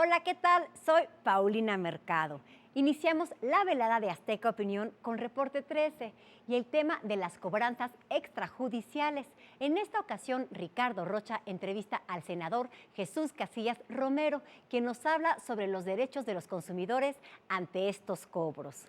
Hola, ¿qué tal? Soy Paulina Mercado. Iniciamos la velada de Azteca Opinión con Reporte 13 y el tema de las cobranzas extrajudiciales. En esta ocasión, Ricardo Rocha entrevista al senador Jesús Casillas Romero, quien nos habla sobre los derechos de los consumidores ante estos cobros.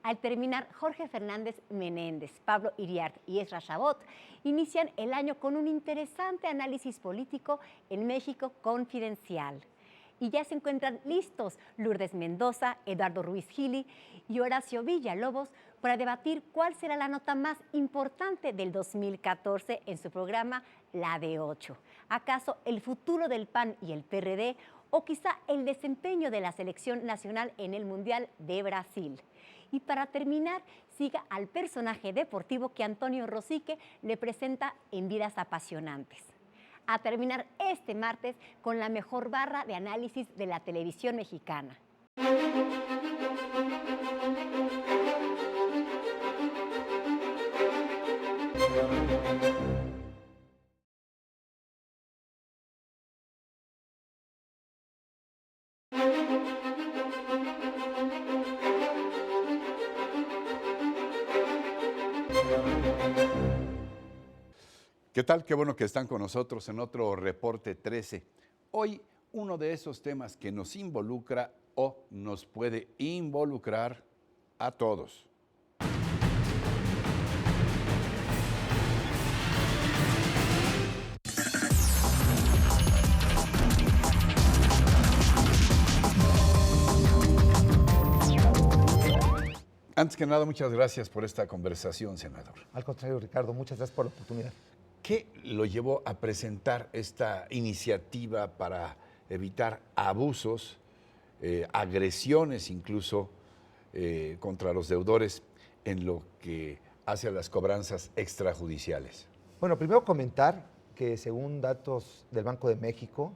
Al terminar, Jorge Fernández Menéndez, Pablo Iriart y Ezra Chabot inician el año con un interesante análisis político en México Confidencial. Y ya se encuentran listos Lourdes Mendoza, Eduardo Ruiz Gili y Horacio Villalobos para debatir cuál será la nota más importante del 2014 en su programa La de 8. ¿Acaso el futuro del PAN y el PRD o quizá el desempeño de la selección nacional en el Mundial de Brasil? Y para terminar, siga al personaje deportivo que Antonio Rosique le presenta en Vidas Apasionantes. A terminar este martes con la mejor barra de análisis de la televisión mexicana. ¿Qué tal? Qué bueno que están con nosotros en otro Reporte 13. Hoy, uno de esos temas que nos involucra o nos puede involucrar a todos. Antes que nada, muchas gracias por esta conversación, senador. Al contrario, Ricardo, muchas gracias por la oportunidad. ¿Qué lo llevó a presentar esta iniciativa para evitar abusos, agresiones incluso contra los deudores en lo que hace a las cobranzas extrajudiciales? Bueno, primero comentar que según datos del Banco de México,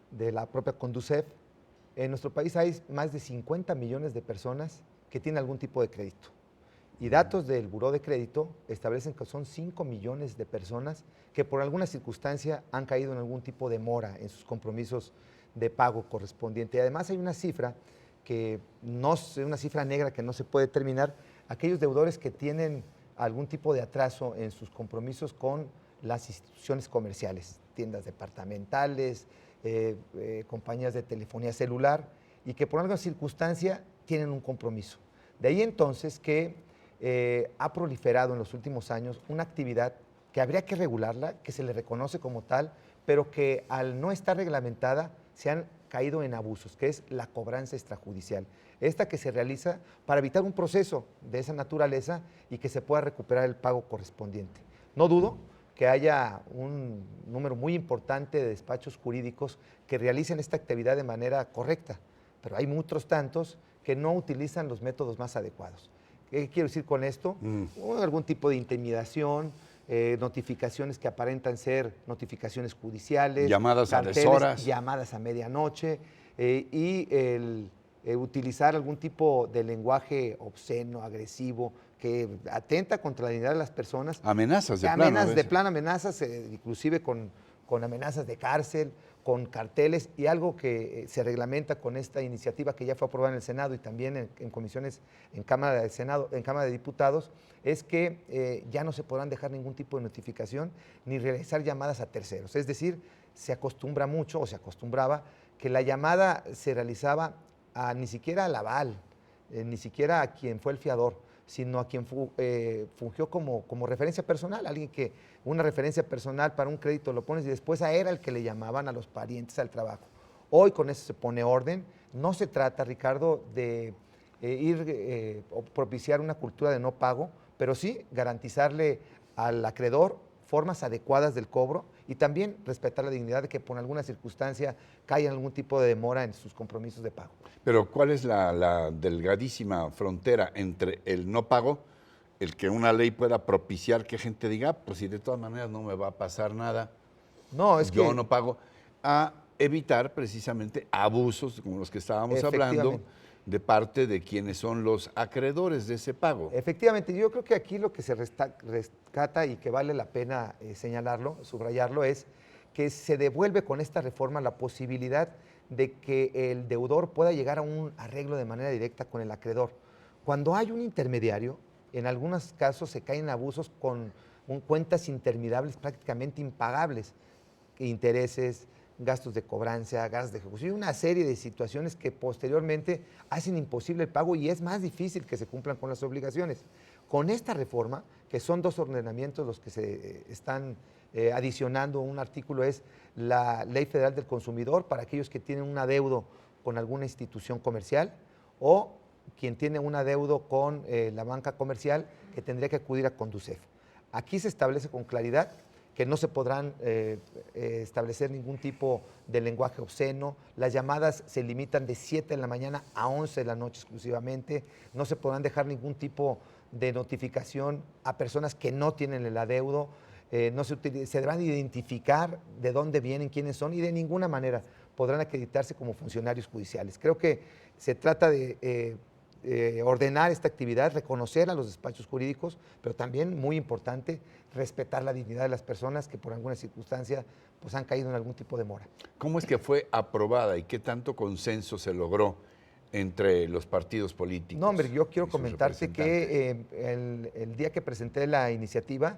de la propia Conducef, en nuestro país hay más de 50 millones de personas que tienen algún tipo de crédito. Y datos del Buró de Crédito establecen que son 5 millones de personas que por alguna circunstancia han caído en algún tipo de mora en sus compromisos de pago correspondiente. Y además hay una cifra que no es una cifra negra que no se puede determinar, aquellos deudores que tienen algún tipo de atraso en sus compromisos con las instituciones comerciales, tiendas departamentales, compañías de telefonía celular, y que por alguna circunstancia tienen un compromiso. De ahí entonces que ha proliferado en los últimos años una actividad que habría que regularla, que se le reconoce como tal, pero que al no estar reglamentada se han caído en abusos, que es la cobranza extrajudicial. Esta que se realiza para evitar un proceso de esa naturaleza y que se pueda recuperar el pago correspondiente. No dudo que haya un número muy importante de despachos jurídicos que realicen esta actividad de manera correcta, pero hay muchos tantos que no utilizan los métodos más adecuados. ¿Qué quiero decir con esto? Algún tipo de intimidación, notificaciones que aparentan ser notificaciones judiciales, llamadas carteles, a deshoras, llamadas a medianoche, y el utilizar algún tipo de lenguaje obsceno, agresivo, que atenta contra la dignidad de las personas. Amenazas de plano. Amenazas de plano, amenazas inclusive con amenazas de cárcel, con carteles, y algo que se reglamenta con esta iniciativa que ya fue aprobada en el Senado y también en comisiones en Cámara de Senado, en Cámara de Diputados, es que ya no se podrán dejar ningún tipo de notificación ni realizar llamadas a terceros. Es decir, se acostumbra mucho, o se acostumbraba, que la llamada se realizaba ni siquiera al aval, ni siquiera a quien fue el fiador, sino a quien fungió como referencia personal, alguien que una referencia personal para un crédito lo pones y después a él al que le llamaban, a los parientes, al trabajo. Hoy con eso se pone orden. No se trata, Ricardo, de propiciar una cultura de no pago, pero sí garantizarle al acreedor formas adecuadas del cobro y también respetar la dignidad de que por alguna circunstancia caiga en algún tipo de demora en sus compromisos de pago. Pero ¿cuál es la delgadísima frontera entre el no pago, el que una ley pueda propiciar que gente diga, pues si de todas maneras no me va a pasar nada, yo no pago, a evitar precisamente abusos como los que estábamos hablando de parte de quienes son los acreedores de ese pago? Efectivamente, yo creo que aquí lo que se rescata y que vale la pena señalarlo, subrayarlo, es que se devuelve con esta reforma la posibilidad de que el deudor pueda llegar a un arreglo de manera directa con el acreedor. Cuando hay un intermediario, en algunos casos se caen abusos con cuentas interminables prácticamente impagables, intereses, gastos de cobranza, gastos de ejecución, y una serie de situaciones que posteriormente hacen imposible el pago y es más difícil que se cumplan con las obligaciones. Con esta reforma, que son 2 ordenamientos los que se están adicionando un artículo, es la Ley Federal del Consumidor para aquellos que tienen un adeudo con alguna institución comercial o quien tiene un adeudo con la banca comercial que tendría que acudir a Conducef. Aquí se establece con claridad que no se podrán establecer ningún tipo de lenguaje obsceno, las llamadas se limitan de 7 de la mañana a 11 de la noche exclusivamente, no se podrán dejar ningún tipo de notificación a personas que no tienen el adeudo, se deberán identificar de dónde vienen, quiénes son y de ninguna manera podrán acreditarse como funcionarios judiciales. Creo que se trata de ordenar esta actividad, reconocer a los despachos jurídicos, pero también, muy importante, respetar la dignidad de las personas que por alguna circunstancia pues, han caído en algún tipo de mora. ¿Cómo es que fue aprobada y qué tanto consenso se logró entre los partidos políticos? No, hombre, yo quiero comentarte que el día que presenté la iniciativa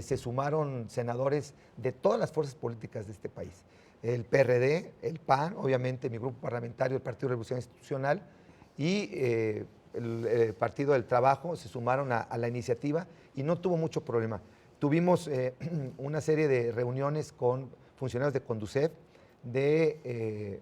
se sumaron senadores de todas las fuerzas políticas de este país. El PRD, el PAN, obviamente mi grupo parlamentario, el Partido Revolución Institucional, y el Partido del Trabajo se sumaron a la iniciativa y no tuvo mucho problema. Tuvimos una serie de reuniones con funcionarios de Conducef, de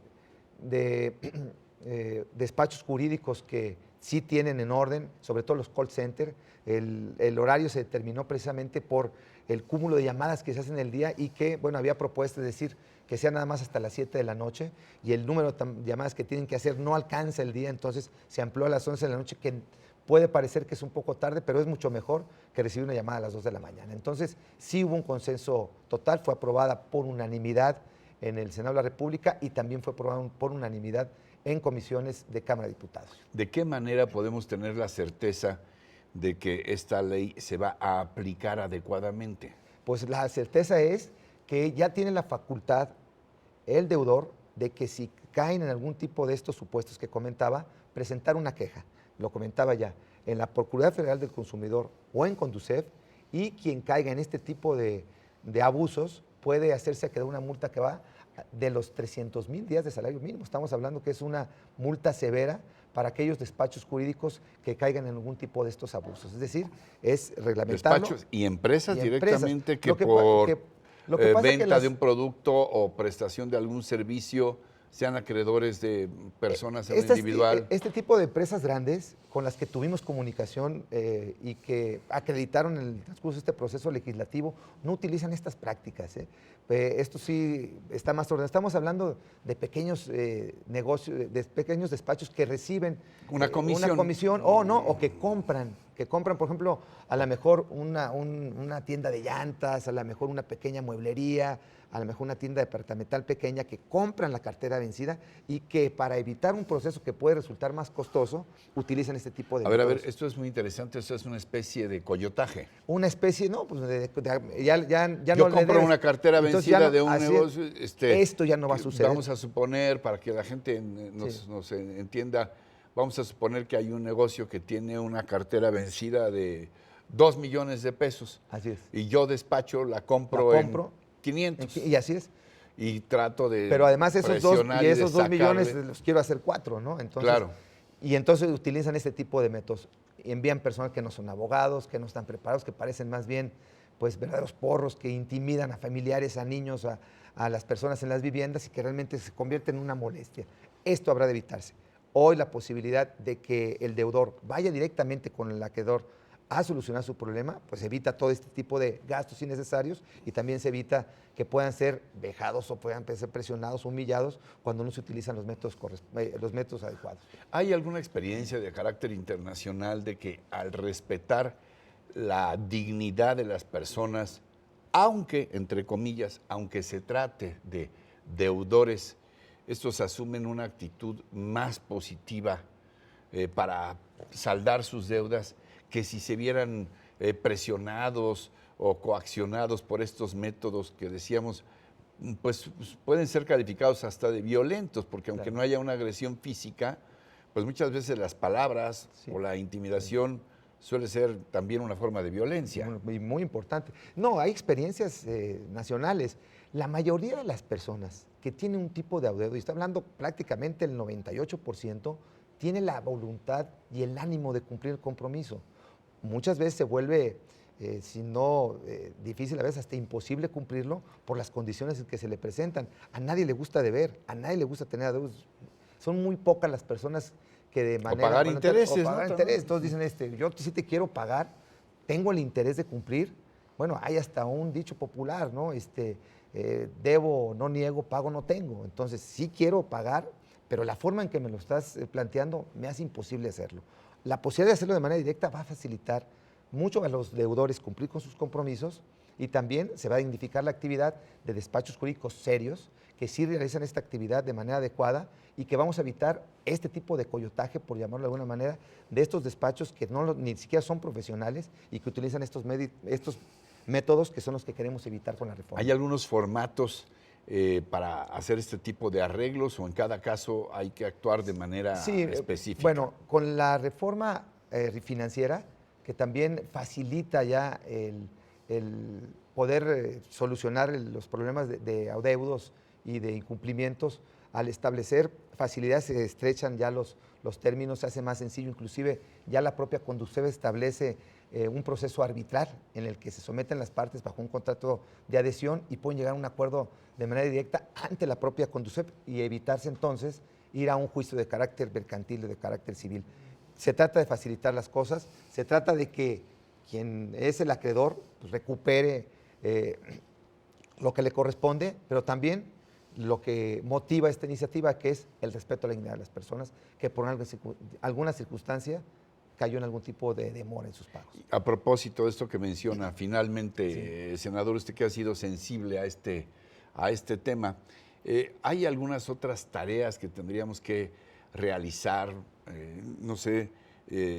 despachos jurídicos que sí tienen en orden, sobre todo los call centers. El horario se determinó precisamente por el cúmulo de llamadas que se hacen en el día y que, bueno, había propuestas de decir que sea nada más hasta las 7 de la noche y el número de llamadas que tienen que hacer no alcanza el día, entonces se amplió a las 11 de la noche, que puede parecer que es un poco tarde, pero es mucho mejor que recibir una llamada a las 2 de la mañana. Entonces, sí hubo un consenso total, fue aprobada por unanimidad en el Senado de la República y también fue aprobada por unanimidad en comisiones de Cámara de Diputados. ¿De qué manera podemos tener la certeza de que esta ley se va a aplicar adecuadamente? Pues la certeza es que ya tiene la facultad el deudor de que si caen en algún tipo de estos supuestos que comentaba, presentar una queja, lo comentaba ya, en la Procuraduría Federal del Consumidor o en Conducef, y quien caiga en este tipo de abusos puede hacerse acreedor una multa que va de los 300,000 días de salario mínimo. Estamos hablando que es una multa severa para aquellos despachos jurídicos que caigan en algún tipo de estos abusos. Es decir, es reglamentarlo. Despachos y empresas directamente que por venta de un producto o prestación de algún servicio sean acreedores de personas en individual. Este tipo de empresas grandes con las que tuvimos comunicación y que acreditaron en el transcurso de este proceso legislativo no utilizan estas prácticas. Esto sí está más ordenado. Estamos hablando de pequeños negocios, de pequeños despachos que reciben una comisión o que compran, por ejemplo, a lo mejor una tienda de llantas, a lo mejor una pequeña mueblería, a lo mejor una tienda departamental pequeña, que compran la cartera vencida y que para evitar un proceso que puede resultar más costoso, utilizan este tipo de métodos. A ver, esto es muy interesante, esto es una especie de coyotaje. Una especie, no, pues ya yo compro una cartera vencida de un negocio. Esto ya no va a suceder. Vamos a suponer, para que la gente nos entienda, vamos a suponer que hay un negocio que tiene una cartera vencida de 2 millones de pesos. Así es. Y yo despacho, la compro en 500. Y así es. Y trato de Pero además esos 2 millones los quiero hacer 4, ¿no? Entonces, claro. Y entonces utilizan este tipo de métodos. Envían personas que no son abogados, que no están preparados, que parecen más bien pues verdaderos porros, que intimidan a familiares, a niños, a las personas en las viviendas y que realmente se convierten en una molestia. Esto habrá de evitarse. Hoy la posibilidad de que el deudor vaya directamente con el acreedor a solucionar su problema, pues evita todo este tipo de gastos innecesarios y también se evita que puedan ser vejados o puedan ser presionados, humillados cuando no se utilizan los métodos adecuados. ¿Hay alguna experiencia de carácter internacional de que al respetar la dignidad de las personas, aunque, entre comillas, aunque se trate de deudores, estos asumen una actitud más positiva para saldar sus deudas, que si se vieran presionados o coaccionados por estos métodos que decíamos pues pueden ser calificados hasta de violentos, porque aunque no haya una agresión física, pues muchas veces las palabras o la intimidación suele ser también una forma de violencia. Muy importante. No, hay experiencias nacionales. La mayoría de las personas que tienen un tipo de adeudo, y está hablando prácticamente el 98%, tiene la voluntad y el ánimo de cumplir el compromiso. Muchas veces se vuelve, si no difícil, a veces hasta imposible cumplirlo por las condiciones en que se le presentan. A nadie le gusta deber, a nadie le gusta tener adeudos. Son muy pocas las personas que de manera... O pagar intereses. O pagar intereses. Todos dicen, yo sí te quiero pagar, tengo el interés de cumplir. Bueno, hay hasta un dicho popular, ¿no? Debo, no niego, pago, no tengo. Entonces, sí quiero pagar, pero la forma en que me lo estás planteando me hace imposible hacerlo. La posibilidad de hacerlo de manera directa va a facilitar mucho a los deudores cumplir con sus compromisos y también se va a dignificar la actividad de despachos jurídicos serios que sí realizan esta actividad de manera adecuada y que vamos a evitar este tipo de coyotaje, por llamarlo de alguna manera, de estos despachos que ni siquiera son profesionales y que utilizan estos métodos que son los que queremos evitar con la reforma. ¿Hay algunos formatos para hacer este tipo de arreglos o en cada caso hay que actuar de manera específica? Bueno, con la reforma financiera, que también facilita ya el poder solucionar los problemas de adeudos y de incumplimientos, al establecer facilidades se estrechan ya los términos, se hace más sencillo, inclusive ya la propia Conducef establece un proceso arbitral en el que se someten las partes bajo un contrato de adhesión y pueden llegar a un acuerdo de manera directa ante la propia Conducef y evitarse entonces ir a un juicio de carácter mercantil o de carácter civil. Se trata de facilitar las cosas, se trata de que quien es el acreedor pues, recupere lo que le corresponde, pero también lo que motiva esta iniciativa, que es el respeto a la dignidad de las personas, que por alguna circunstancia cayó en algún tipo de demora en sus pagos. A propósito de esto que menciona, finalmente, senador, usted que ha sido sensible a este tema, ¿hay algunas otras tareas que tendríamos que realizar? No sé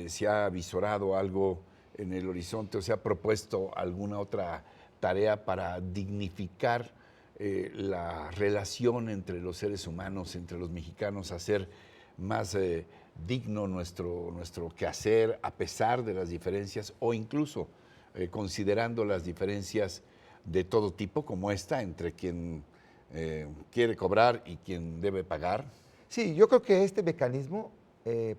si ha avisorado algo en el horizonte o se ha propuesto alguna otra tarea para dignificar la relación entre los seres humanos, entre los mexicanos, hacer más digno nuestro quehacer a pesar de las diferencias o incluso considerando las diferencias de todo tipo como esta entre quien quiere cobrar y quien debe pagar? Sí, yo creo que este mecanismo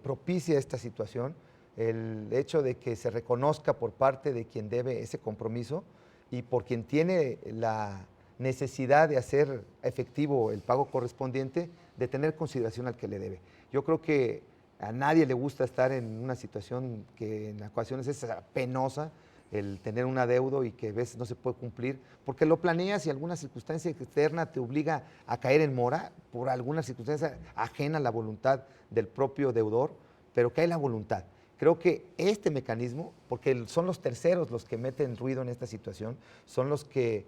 propicia esta situación, el hecho de que se reconozca por parte de quien debe ese compromiso y por quien tiene la necesidad de hacer efectivo el pago correspondiente, de tener consideración al que le debe. Yo creo que a nadie le gusta estar en una situación que en ocasiones es penosa, el tener un adeudo y que a veces no se puede cumplir, porque lo planeas y alguna circunstancia externa te obliga a caer en mora por alguna circunstancia ajena a la voluntad del propio deudor, pero que hay la voluntad. Creo que este mecanismo, porque son los terceros los que meten ruido en esta situación, son los que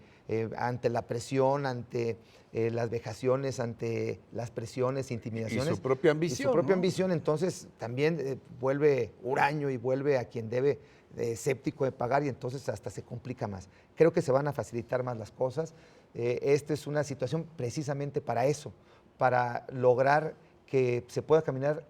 ante la presión, ante las vejaciones, ante las presiones, intimidaciones. Y su propia ambición. Y su propia ambición, entonces también vuelve huraño y vuelve a quien debe escéptico de pagar y entonces hasta se complica más. Creo que se van a facilitar más las cosas. Esta es una situación precisamente para eso, para lograr que se pueda caminar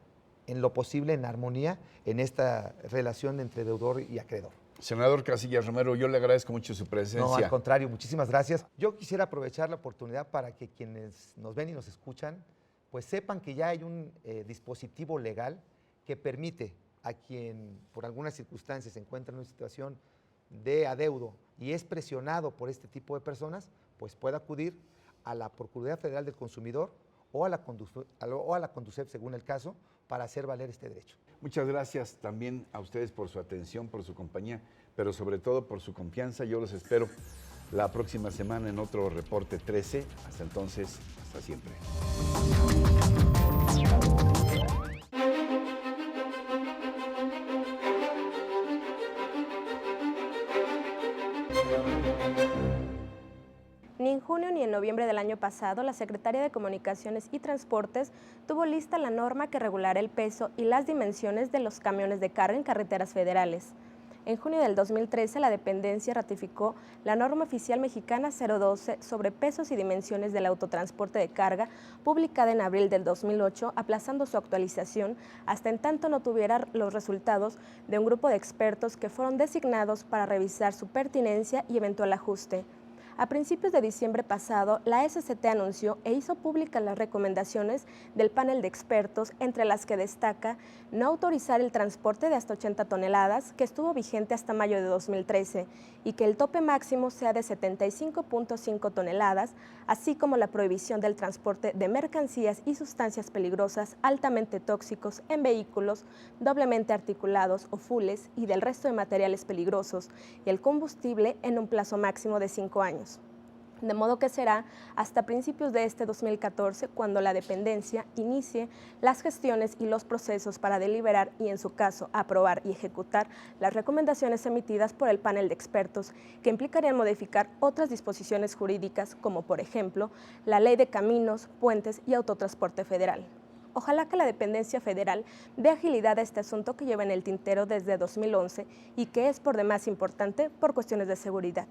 en lo posible en armonía en esta relación entre deudor y acreedor. Senador Casillas Romero, yo le agradezco mucho su presencia. No, al contrario, muchísimas gracias. Yo quisiera aprovechar la oportunidad para que quienes nos ven y nos escuchan, pues sepan que ya hay un dispositivo legal que permite a quien por algunas circunstancias se encuentra en una situación de adeudo y es presionado por este tipo de personas, pues puede acudir a la Procuraduría Federal del Consumidor o a la Conducef, según el caso, para hacer valer este derecho. Muchas gracias también a ustedes por su atención, por su compañía, pero sobre todo por su confianza. Yo los espero la próxima semana en otro Reporte 13. Hasta entonces, hasta siempre. Ni en junio ni en noviembre del año pasado, la Secretaría de Comunicaciones y Transportes tuvo lista la norma que regulará el peso y las dimensiones de los camiones de carga en carreteras federales. En junio del 2013, la dependencia ratificó la norma oficial mexicana 012 sobre pesos y dimensiones del autotransporte de carga, publicada en abril del 2008, aplazando su actualización hasta en tanto no tuviera los resultados de un grupo de expertos que fueron designados para revisar su pertinencia y eventual ajuste. A principios de diciembre pasado, la SCT anunció e hizo públicas las recomendaciones del panel de expertos, entre las que destaca no autorizar el transporte de hasta 80 toneladas, que estuvo vigente hasta mayo de 2013, y que el tope máximo sea de 75.5 toneladas, así como la prohibición del transporte de mercancías y sustancias peligrosas altamente tóxicos en vehículos doblemente articulados o fules y del resto de materiales peligrosos, y el combustible en un plazo máximo de 5 años. De modo que será hasta principios de este 2014 cuando la dependencia inicie las gestiones y los procesos para deliberar y, en su caso, aprobar y ejecutar las recomendaciones emitidas por el panel de expertos, que implicarían modificar otras disposiciones jurídicas, como por ejemplo la Ley de Caminos, Puentes y Autotransporte Federal. Ojalá que la dependencia federal dé agilidad a este asunto que lleva en el tintero desde 2011 y que es por demás importante por cuestiones de seguridad.